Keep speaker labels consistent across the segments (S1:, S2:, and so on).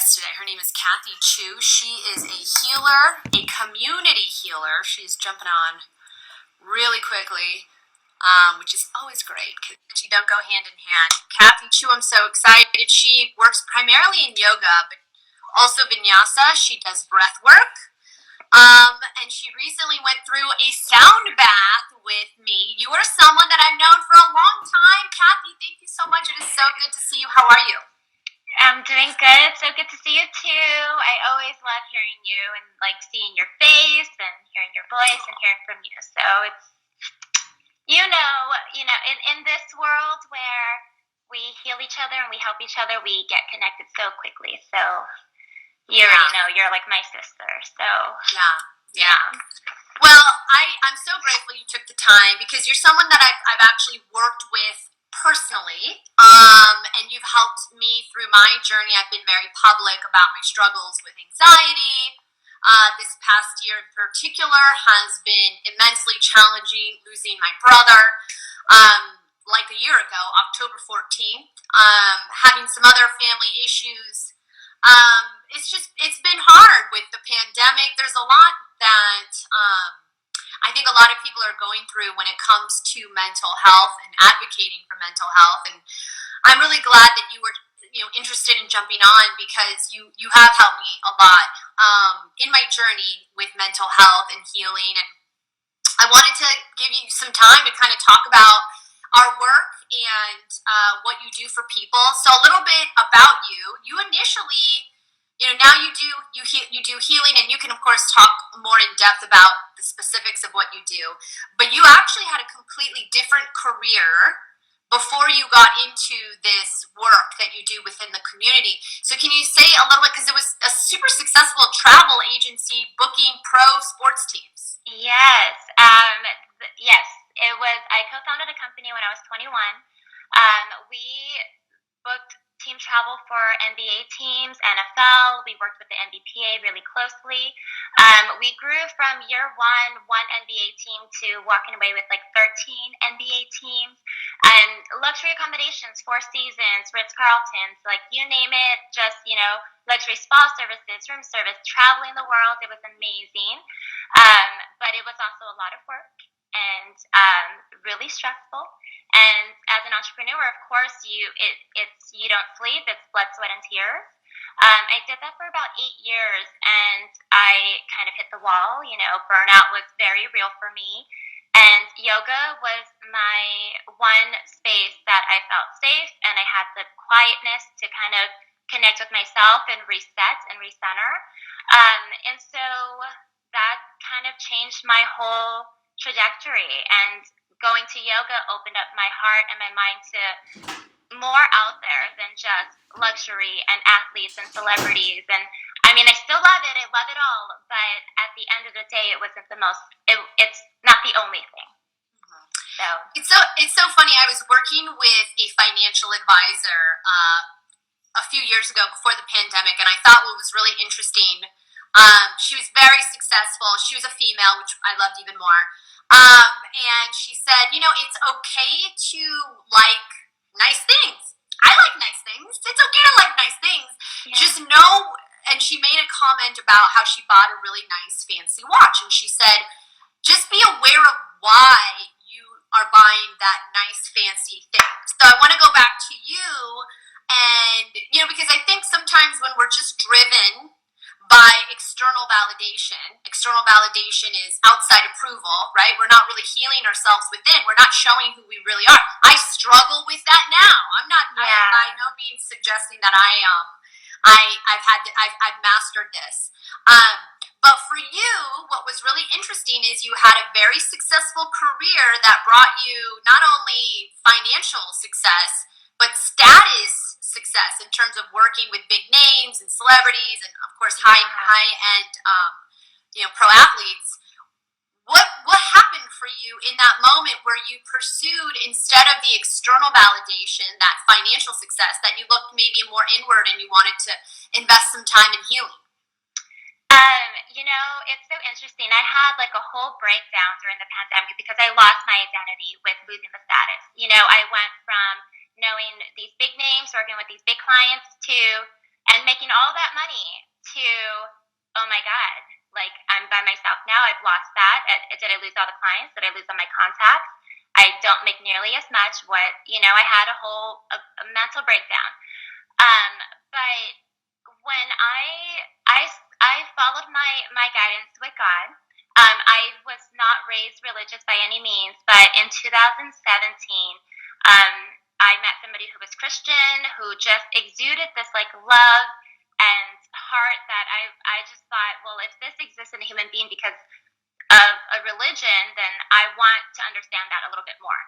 S1: guest today. Her name is Kathy Chu. She is a healer, a community healer. She's jumping on really quickly, which is always great because you don't go hand in hand. Kathy Chu, I'm so excited. She works primarily in yoga, but also vinyasa. She does breath work. And she recently went through a sound bath with me. You are someone that I've known for a long time. Kathy, thank you so much. It is so good to see you. How are you?
S2: I'm doing good. So good to see you too. I always love hearing you and like seeing your face and hearing your voice and hearing from you. So it's in this world where we heal each other and we help each other, we get connected so quickly. So you already know you're like my sister. So yeah.
S1: Well, I'm so grateful you took the time because you're someone that I've actually worked with personally, and you've helped me through my journey. I've been very public about my struggles with anxiety. This past year in particular has been immensely challenging, losing my brother like a year ago, October 14th, having some other family issues. It's been hard with the pandemic. There's a lot that I think a lot of people are going through when it comes to mental health and advocating for mental health. And I'm really glad that you were, interested in jumping on because you have helped me a lot in my journey with mental health and healing. And I wanted to give you some time to kind of talk about our work and what you do for people. So a little bit about you. You initially, now you do healing, and you can of course talk more in depth about the specifics of what you do. But you actually had a completely different career before you got into this work that you do within the community. So can you say a little bit, because it was a super successful travel agency booking pro sports teams?
S2: Yes. Yes, it was. I co-founded a company when I was 21. We booked team travel for NBA teams, NFL. We worked with the NBPA really closely. We grew from year one NBA team to walking away with like 13 NBA teams and luxury accommodations, Four Seasons, Ritz-Carltons, like you name it, just, luxury spa services, room service, traveling the world. It was amazing. But it was also a lot of work and really stressful. And as an entrepreneur, of course, you don't sleep. It's blood, sweat, and tears. I did that for about 8 years, and I kind of hit the wall. Burnout was very real for me. And yoga was my one space that I felt safe, and I had the quietness to kind of connect with myself and reset and recenter. And so that kind of changed my whole trajectory. And going to yoga opened up my heart and my mind to more out there than just luxury and athletes and celebrities. And I mean, I still love it. I love it all. But at the end of the day, it's not the only thing.
S1: So it's so funny. I was working with a financial advisor a few years ago before the pandemic, and I thought what was really interesting, she was very successful. She was a female, which I loved even more. And she said, it's okay to like nice things. I like nice things. It's okay to like nice things. Yeah. Just know, and she made a comment about how she bought a really nice fancy watch. And she said, just be aware of why you are buying that nice fancy thing. So I want to go back to you and, because I think sometimes when we're just driven by external validation is outside approval, right? We're not really healing ourselves within. We're not showing who we really are. I struggle with that now. I'm not by no means suggesting that I've mastered this. But for you, what was really interesting is you had a very successful career that brought you not only financial success, but status success in terms of working with big names and celebrities and of course high end pro athletes. What happened for you in that moment where you pursued, instead of the external validation, that financial success, that you looked maybe more inward and you wanted to invest some time in healing?
S2: It's so interesting. I had like a whole breakdown during the pandemic because I lost my identity with losing the status. I went from knowing these big names, working with these big clients, to and making all that money to, oh my God, like I'm by myself now. I've lost that. Did I lose all the clients? Did I lose all my contacts? I don't make nearly as much. I had a mental breakdown. Um, but when I followed my guidance with God, I was not raised religious by any means, but in 2017, um, I met somebody who was Christian, who just exuded this like love and heart that I just thought, well, if this exists in a human being because of a religion, then I want to understand that a little bit more.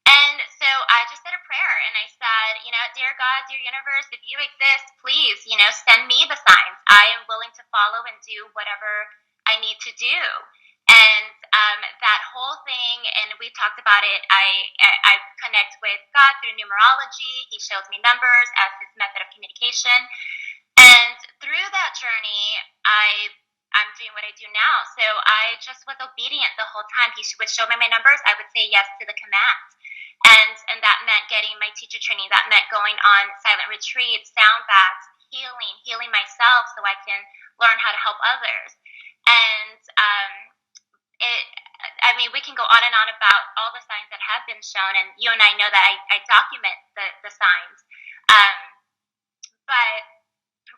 S2: And so I just said a prayer and I said, dear God, dear universe, if you exist, please, send me the signs. I am willing to follow and do whatever I need to do. And that whole thing, and we talked about it, I connect with God through numerology. He shows me numbers as his method of communication. And through that journey, I'm doing what I do now. So I just was obedient the whole time. He would show me my numbers. I would say yes to the command. And that meant getting my teacher training. That meant going on silent retreats, sound baths, healing myself so I can learn how to help others. And we can go on and on about all the signs that have been shown. And you and I know that I document the signs. But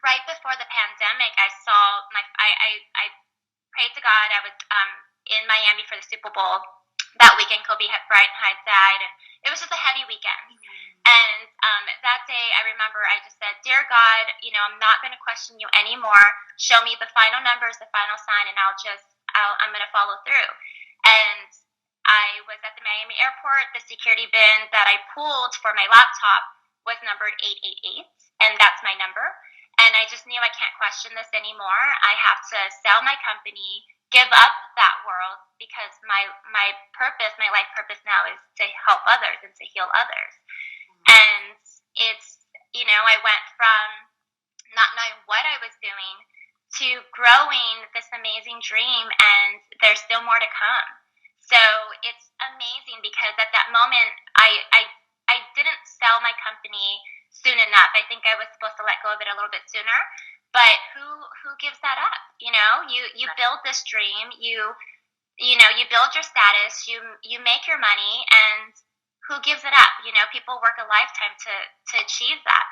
S2: right before the pandemic, I saw I prayed to God. I was in Miami for the Super Bowl that weekend. Kobe Bryant had died, and it was just a heavy weekend. And that day, I remember I just said, "Dear God, I'm not going to question you anymore. Show me the final numbers, the final sign, and I'm going to follow through." And I was at the Miami airport. The security bin that I pulled for my laptop was numbered 888, and that's my number. And I just knew I can't question this anymore. I have to sell my company, give up that world, because my purpose, my life purpose now is to help others and to heal others. And it's, I went from not knowing what I was doing to growing this amazing dream, and there's still more to come. So it's amazing because at that moment, I didn't sell my company soon enough. I think I was supposed to let go of it a little bit sooner. But who gives that up? You build this dream. You build your status. You make your money, and who gives it up? People work a lifetime to achieve that.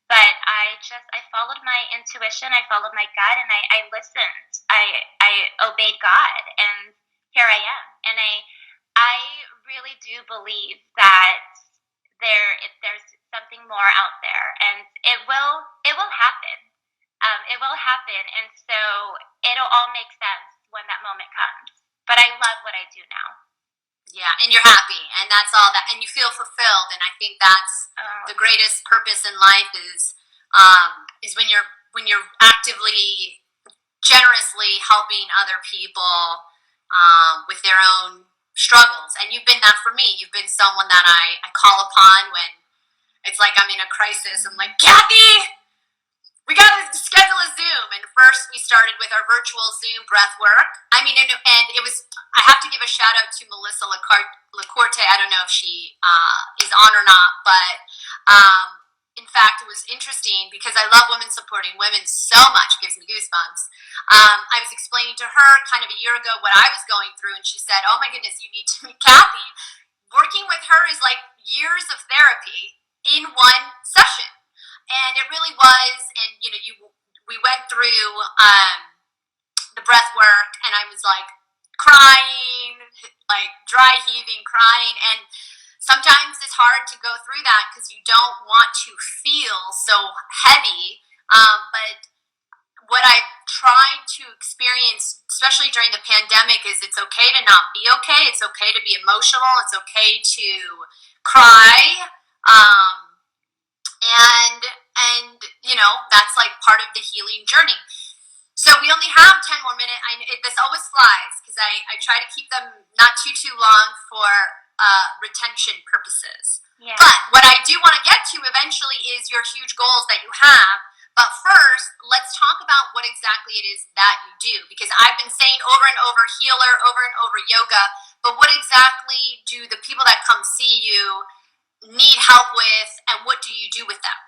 S2: But I followed my intuition. I followed my gut, and I listened. I obeyed God, and here I am. And I really do believe that there's something more out there, and it will happen. It will happen, and so it'll all make sense when that moment comes. But I love what I do now.
S1: Yeah, and you're happy, and that's all that, and you feel fulfilled, and I think that's the greatest purpose in life is when you're actively, generously helping other people with their own struggles. And you've been that for me. You've been someone that I call upon when it's like I'm in a crisis. I'm like, Kathy, we got to schedule a Zoom. And first we started with our virtual Zoom breath work. I mean, and it was, I have to give a shout out to Melissa LaCorte. I don't know if she is on or not, but in fact, it was interesting because I love women supporting women so much. It gives me goosebumps. I was explaining to her kind of a year ago what I was going through, and she said, "Oh my goodness, you need to meet Kathy." Working with her is like years of therapy in one session, and it really was. And we went through the breath work, and I was like crying, like dry heaving, crying, and sometimes it's hard to go through that because you don't want to feel so heavy. But what I've tried to experience, especially during the pandemic, is it's okay to not be okay. It's okay to be emotional. It's okay to cry. And that's like part of the healing journey. So we only have 10 more minutes. This always flies because I try to keep them not too long for retention purposes.
S2: Yeah.
S1: But what I do want to get to eventually is your huge goals that you have. But first, let's talk about what exactly it is that you do. Because I've been saying over and over healer, over and over yoga. But what exactly do the people that come see you need help with, and what do you do with them?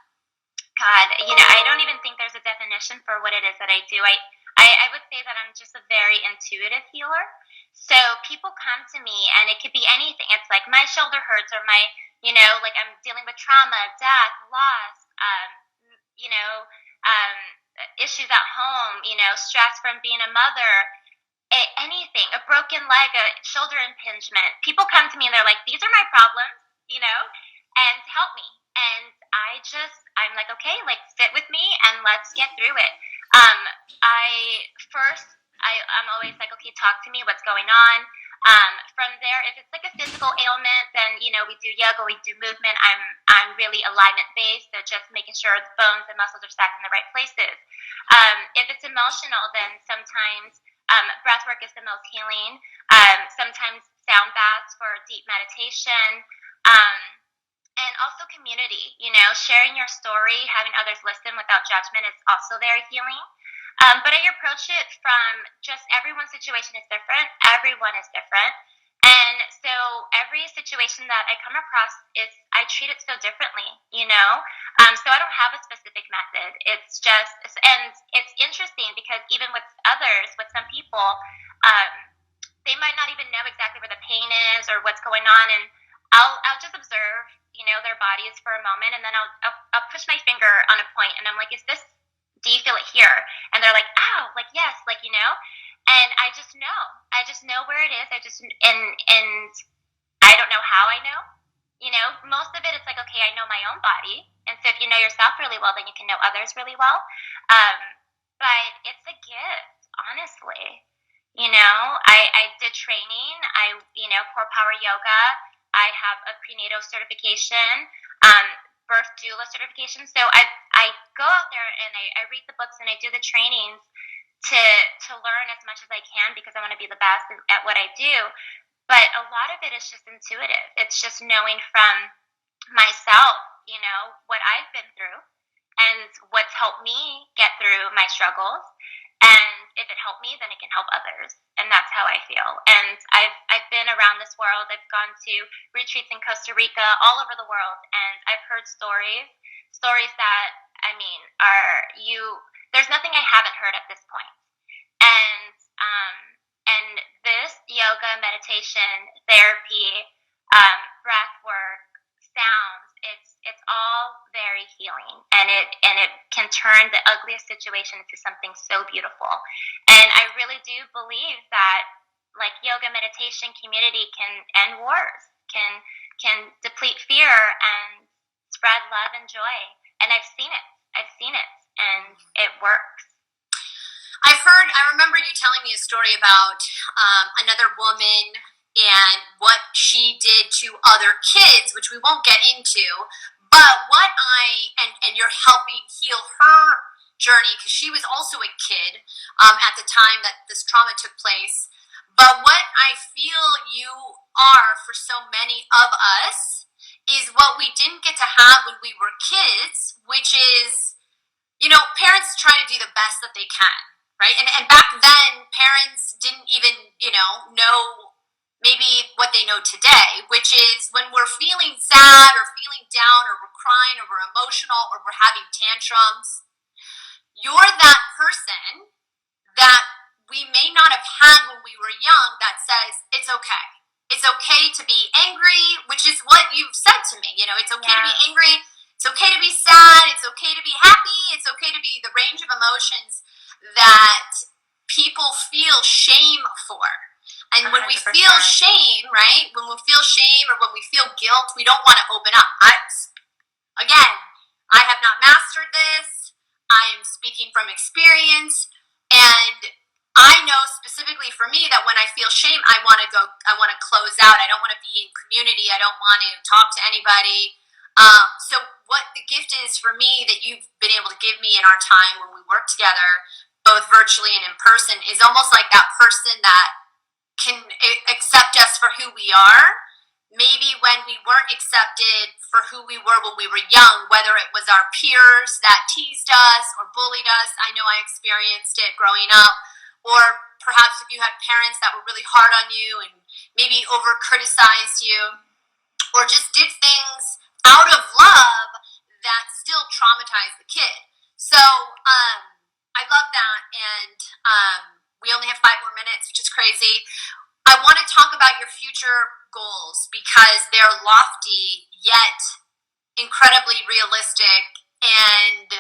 S2: God, I don't even think there's a definition for what it is that I do. I would say that I'm just a very intuitive healer. So people come to me, and it could be anything. It's like my shoulder hurts, or like I'm dealing with trauma, death, loss, you know, um, issues at home, stress from being a mother, anything, a broken leg, a shoulder impingement. People come to me and they're like, these are my problems, and help me. And I'm like, okay, like sit with me and let's get through it. Um, I'm always like, okay, talk to me, what's going on? From there, if it's like a physical ailment, then we do yoga, we do movement. I'm really alignment based, so just making sure the bones and muscles are stacked in the right places. If it's emotional, then sometimes breath work is the most healing. Sometimes sound baths for deep meditation. And also community, sharing your story, having others listen without judgment is also very healing. But I approach it from just everyone's situation is different. Everyone is different. And so every situation that I come across I treat it so differently, So I don't have a specific method. And it's interesting because even with others, with some people, they might not even know exactly where the pain is or what's going on. And I'll just observe, their bodies for a moment, and then I'll push my finger on a point, and I'm like, do you feel it here? And they're like, ow, like, yes, like, and I just know where it is. And I don't know how I know, most of it, it's like, okay, I know my own body. And so if you know yourself really well, then you can know others really well. But it's a gift, honestly. I did training. Core power yoga. I have a prenatal certification, birth doula certification. So I go out there and I read the books and I do the trainings to learn as much as I can because I want to be the best at what I do. But a lot of it is just intuitive. It's just knowing from myself, what I've been through and what's helped me get through my struggles. And if it helped me, then it can help others. And that's how I feel. And I've been around this world. I've gone to retreats in Costa Rica, all over the world, and I've heard stories that, there's nothing I haven't heard at this point. And this yoga, meditation, therapy, breath work, sounds, it's all very healing, and it can turn the ugliest situation into something so beautiful. And I really do believe that, like, yoga, meditation, community can end wars, can deplete fear and spread love and joy. And I've seen it, and it works.
S1: I remember you telling me a story about another woman and what she did to other kids, which we won't get into, but and you're helping heal her journey because she was also a kid at the time that this trauma took place. But what I feel you are for so many of us is what we didn't get to have when we were kids, which is, parents try to do the best that they can, right? And back then, parents didn't even, know maybe what they know today, which is when we're feeling sad or feeling down or we're crying or we're emotional or we're having tantrums, you're that person that we may not have had when we were young that says, it's okay. It's okay to be angry, which is what you've said to me. It's okay to be angry. It's okay to be sad. It's okay to be happy. It's okay to be the range of emotions that people feel shame for. And when 100%. We feel shame, right? When we feel shame or when we feel guilt, we don't want to open up. Again, I have not mastered this. I am speaking from experience. And I know specifically for me that when I feel shame, I want to close out. I don't want to be in community. I don't want to talk to anybody. So what the gift is for me that you've been able to give me in our time when we work together, both virtually and in person, is almost like that person that can accept us for who we are. Maybe when we weren't accepted for who we were when we were young, whether it was our peers that teased us or bullied us. I know I experienced it growing up. Or perhaps if you had parents that were really hard on you and maybe over criticized you, or just did things out of love that still traumatized the kid. So I love that, and we only have 5 more minutes, which is crazy. I want to talk about your future goals because they're lofty yet incredibly realistic and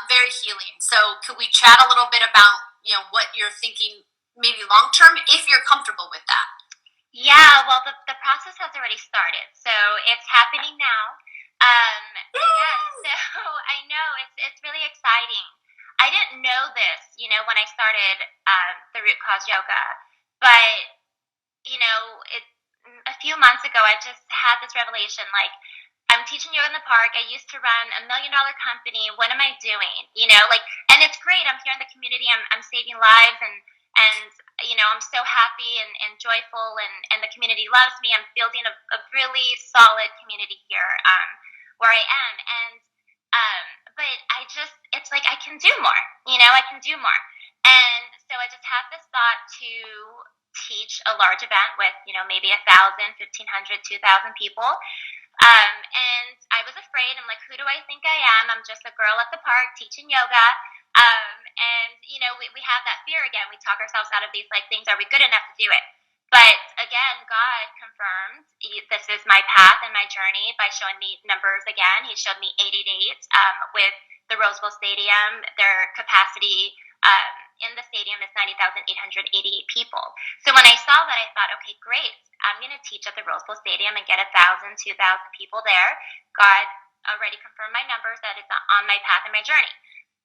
S1: very healing. So could we chat a little bit about what you're thinking maybe long term if you're comfortable with that?
S2: Yeah, well, the process has already started, so it's happening now. Yeah, so I know it's really exciting. I didn't know this, when I started the root cause yoga, but a few months ago, I just had this revelation. Like, I'm teaching yoga in the park. I used to run $1 million company. What am I doing? And it's great. I'm here in the community. I'm saving lives, and I'm so happy and joyful, and the community loves me. I'm building a really solid community here where I am, and but it's like I can do more. I can do more, and so I just had this thought to teach a large event with maybe 1,000, 1,500, 2,000 people. And I was afraid. I'm like, who do I think I am? I'm just a girl at the park teaching yoga. And we have that fear again. We talk ourselves out of these things. Are we good enough to do it? But again, God confirmed this is my path and my journey by showing me numbers again. He showed me 888 with the Rose Bowl Stadium. Their capacity in the stadium is 90,888 people. So when I saw that, I thought, okay, great. I'm going to teach at the Rose Bowl Stadium and get 1,000, 2,000 people there. God already confirmed my numbers that it's on my path and my journey.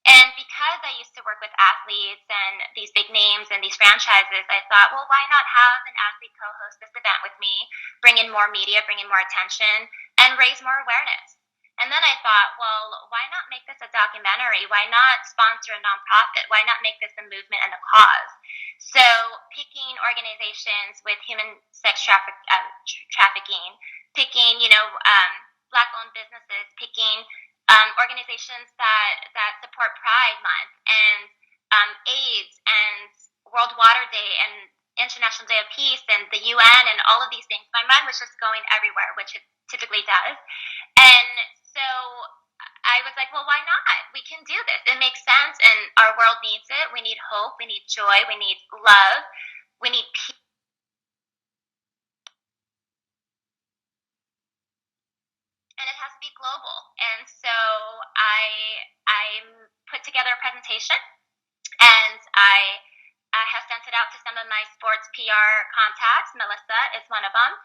S2: And because I used to work with athletes and these big names and these franchises, I thought, well, why not have an athlete co-host this event with me, bring in more media, bring in more attention, and raise more awareness? And then I thought, well, why not make this a documentary? Why not sponsor a nonprofit? Why not make this a movement and a cause? So picking organizations with human sex trafficking, picking, Black-owned businesses, picking organizations that support Pride Month and AIDS and World Water Day and International Day of Peace and the UN and all of these things. My mind was just going everywhere, which it typically does. And so I was like, well, why not? We can do this. It makes sense, and our world needs it. We need hope. We need joy. We need love. We need peace. And it has to be global. And so I put together a presentation, and I have sent it out to some of my sports PR contacts. Melissa is one of them,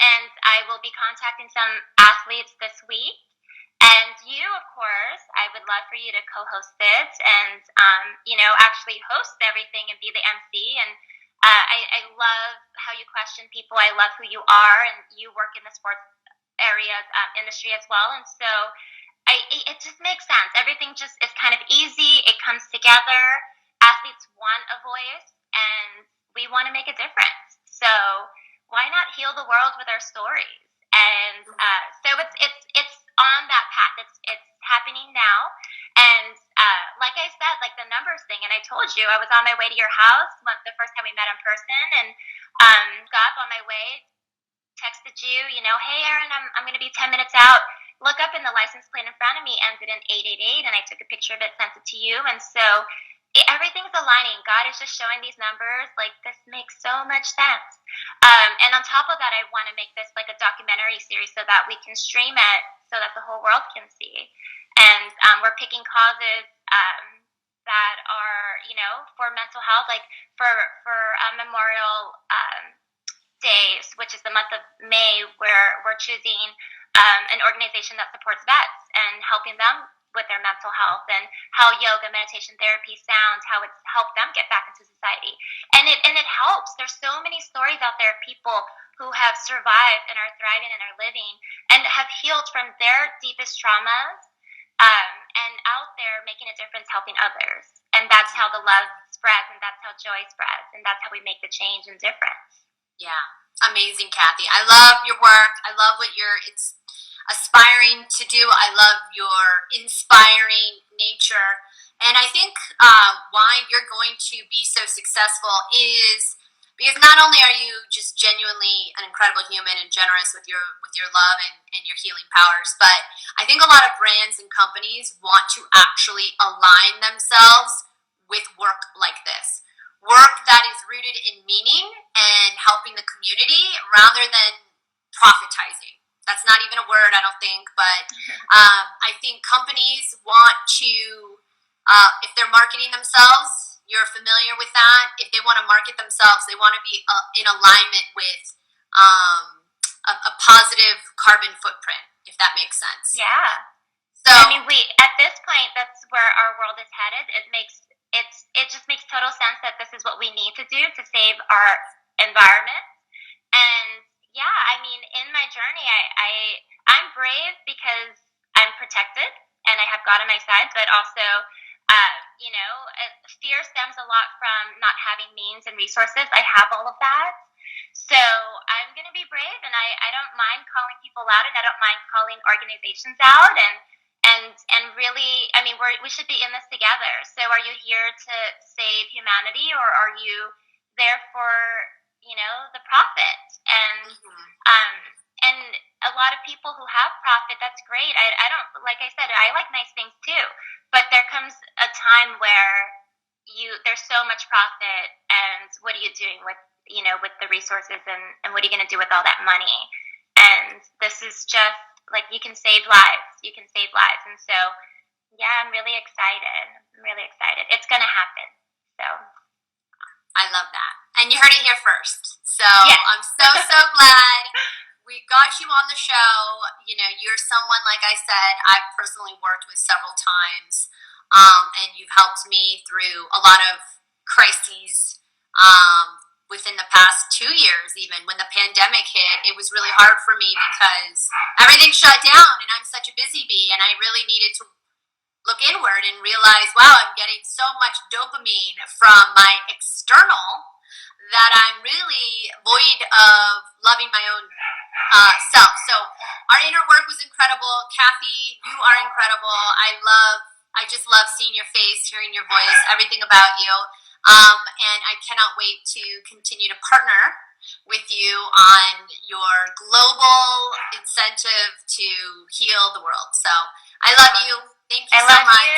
S2: and I will be contacting some athletes this week. And you, of course, I would love for you to co-host it and actually host everything and be the MC. And I love how you question people. I love who you are, and you work in the sports area industry as well. And so it just makes sense. Everything just is kind of easy. It comes together. Athletes want a voice, and we want to make a difference. So why not heal the world with our stories? And so it's on that path. It's happening now. And like I said, like the numbers thing, and I told you I was on my way to your house the first time we met in person, and got up on my way, texted you, hey Erin, I'm going to be 10 minutes out. Look up, in the license plate in front of me ended in 888, and I took a picture of it, sent it to you, and so everything's aligning. God is just showing these numbers. Like, this makes so much sense. And on top of that, I want to make this like a documentary series so that we can stream it so that the whole world can see. And we're picking causes that are, for mental health, like for Memorial Days, which is the month of May, where we're choosing an organization that supports vets and helping them with their mental health, and how yoga, meditation, therapy, sound, how it's helped them get back into society. And it helps. There's so many stories out there of people who have survived and are thriving and are living and have healed from their deepest traumas, and out there making a difference, helping others. And that's how the love spreads, and that's how joy spreads, and that's how we make the change and difference.
S1: Yeah, amazing, Kathy. I love your work. I love what you're aspiring to do. I love your inspiring nature. And I think why you're going to be so successful is Because not only are you just genuinely an incredible human and generous with your love and your healing powers, but I think a lot of brands and companies want to actually align themselves with work like this. Work that is rooted in meaning and helping the community rather than profitizing. That's not even a word, I don't think, but I think companies want to, if they're marketing themselves, you're familiar with that. If they want to market themselves, they want to be in alignment with a positive carbon footprint, if that makes sense.
S2: Yeah.
S1: So,
S2: I mean, we at this point, that's where our world is headed. It just makes total sense that this is what we need to do to save our environment. And yeah, I mean, in my journey, I'm brave because I'm protected and I have God on my side, but also, fear stems a lot from not having means and resources. I have all of that. So I'm going to be brave, and I don't mind calling people out, and I don't mind calling organizations out, and really, I mean, we should be in this together. So are you here to save humanity, or are you there for, the profit? And and a lot of people who have profit, that's great. I don't, like I said, I like nice things too, but there comes a time where there's so much profit, and what are you doing with, with the resources, and what are you going to do with all that money? And this is just like, you can save lives. And so, yeah, I'm really excited. It's going to happen. So
S1: I love that. And you heard it here first. So
S2: yeah.
S1: I'm so glad we got you on the show. You're someone, like I said, I've personally worked with several times, and you've helped me through a lot of crises within the past 2 years. Even when the pandemic hit, it was really hard for me because everything shut down, and I'm such a busy bee, and I really needed to look inward and realize, wow, I'm getting so much dopamine from my external that I'm really void of loving my own self. So our inner work was incredible. Kathy, you are incredible. I just love seeing your face, hearing your voice, everything about you. And I cannot wait to continue to partner with you on your global incentive to heal the world. So I love you. Thank you so much.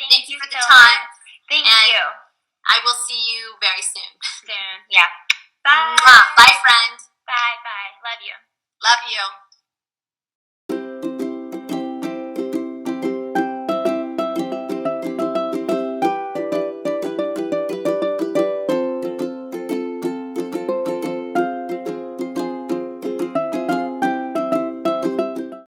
S1: Thank you for the time.
S2: Thank you.
S1: I will see you very soon.
S2: Yeah. Bye.
S1: Bye, friend.
S2: Bye. Love you.
S1: Love you.